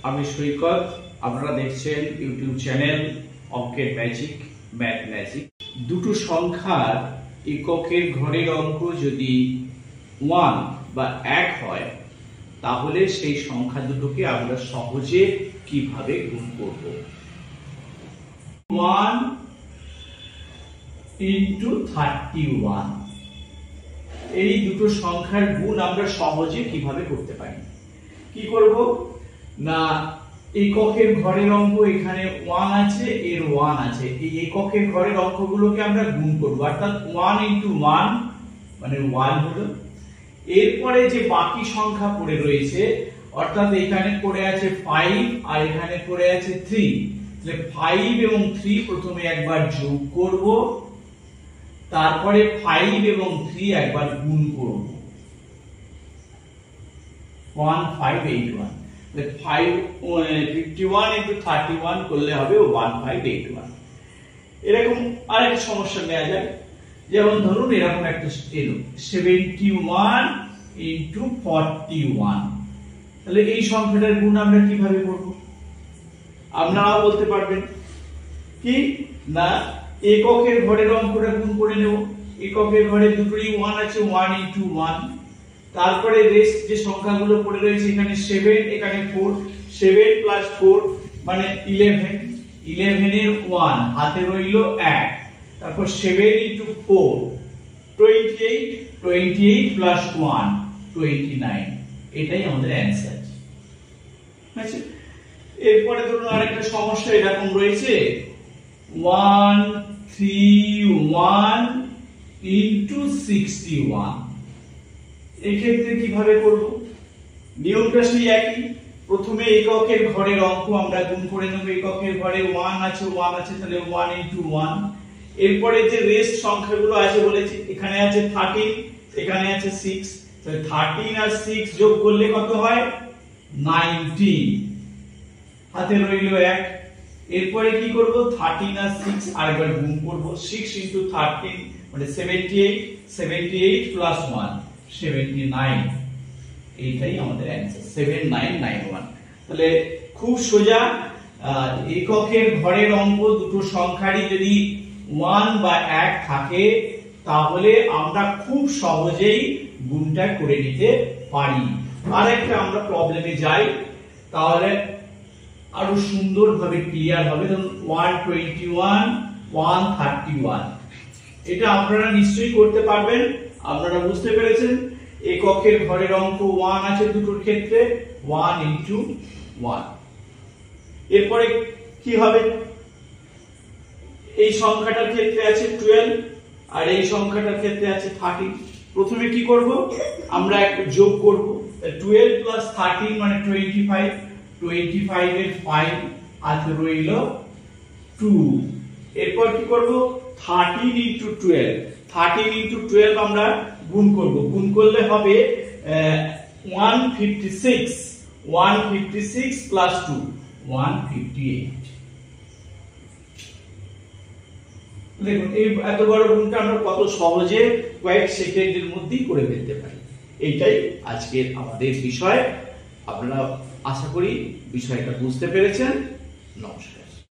আমি সৈকত, আপনারা দেখছেন ইউটিউব চ্যানেল অঙ্কের ম্যাজিক, ম্যাথ ম্যাজিক। দুটো সংখ্যার এককের ঘরের অঙ্ক যদি 1 বা 1 হয়, তাহলে সেই সংখ্যা দুটোকে আমরা সহজে কিভাবে গুণ করব। 1 into 31, এই দুটো সংখ্যার গুণ আমরা সহজে কিভাবে করতে পারি। কি করব না, এককের ঘরের অঙ্ক এখানে 1 আছে, এর 1 আছে, এই এককের ঘরের অঙ্কগুলোকে আমরা গুণ করব, অর্থাৎ 1 into 1 মানে 1 হলো। এরপরে যে বাকি সংখ্যা পড়ে রয়েছে, অর্থাৎ এখানে পড়ে আছে 5 আর এখানে পড়ে আছে 3, তাহলে 5 এবং 3 প্রথমে একবার যোগ করব, তারপরে 5 এবং 3 একবার গুণ করব। 1581, 51 into 31 করলে হবে 1581। এরকম আরেকটা সমস্যা নেওয়া যায়, যেমন ধরুন এরকম একটা এলো 71 into 41, তাহলে এই সংখ্যাটার গুণ আমরা কিভাবে করব। আপনারাও বলতে পারবেন কি না, এককের ঘরের অঙ্কটা গুণ করে নেব। এককের ঘরে দুটোই 1 আছে, 1 into 1, তারপরে রেস্ট যে সংখ্যাগুলো পড়ে রয়েছে, এখানে 7, এখানে 4, 7 plus 4 মানে 11, 11 এর 1 হাতে রইল 1, তারপর 7 into 4 28, 28 plus 1 29, এটাই আমাদের অ্যানসার। আচ্ছা, এরপরে ধরুন আরেকটা সমস্যা এরকম রয়েছে 131 into 61, এক্ষেত্রে কিভাবে করব। নিয়মটা সেই একই, প্রথমে এককের ঘরের অঙ্ক আমরা গুণ করে নেব। এককের ঘরে 1 আছে, 1 আছে, তাহলে 1 into 1। এরপরে যে রেস্ট সংখ্যাগুলো আছে বলেছি, এখানে আছে 13, এখানে আছে 6, তাহলে 13 আর 6 যোগ করলে কত হয় 19, হাতে রইল 1। এরপরে কি করব, 13 আর 6 আরেকবার গুণ করব, 6 into 13 মানে 78, 78 plus 1 79, এইটাই আমাদের অ্যানসার 7991। তাহলে খুব সোজা, এককের ঘরের অঙ্ক দুটো সংখ্যারই যদি 1 বা 1 থাকে, তাহলে আমরা খুব সহজেই গুণটা করে নিতে পারি। আরেকটা আমরা প্রবলেমে যাই, তাহলে আরো সুন্দরভাবে ক্লিয়ার হবে। ধরুন 121, 131, এটা আপনারা নিশ্চয়ই করতে পারবেন। আপনারা বুঝতে পেরেছেন, এককের ঘরের অঙ্ক 1 আছে দুটোর ক্ষেত্রে, 1 into 1। এরপরে কি হবে, এই সংখ্যাটার ক্ষেত্রে আছে 12 আর এই সংখ্যাটার ক্ষেত্রে আছে 13। প্রথমে কি করব, আমরা একটা যোগ করব, 12 plus 13 মানে 25, 25 এর 5 হাতে রইল 2। এরপর কি করব, 13 into 12, 13 into 12 আমরা গুণ করব, গুণ করলে হবে 156, 156 plus 2 158। দেখুন এই এত বড় গুণটা আমরা কত সহজে কয়েক সেকেন্ডের মধ্যেই করে ফেলতে পারি। এইটাই আজকের আমাদের বিষয়। আপনারা আশা করি বিষয়টা বুঝতে পেরেছেন। নমস্কার।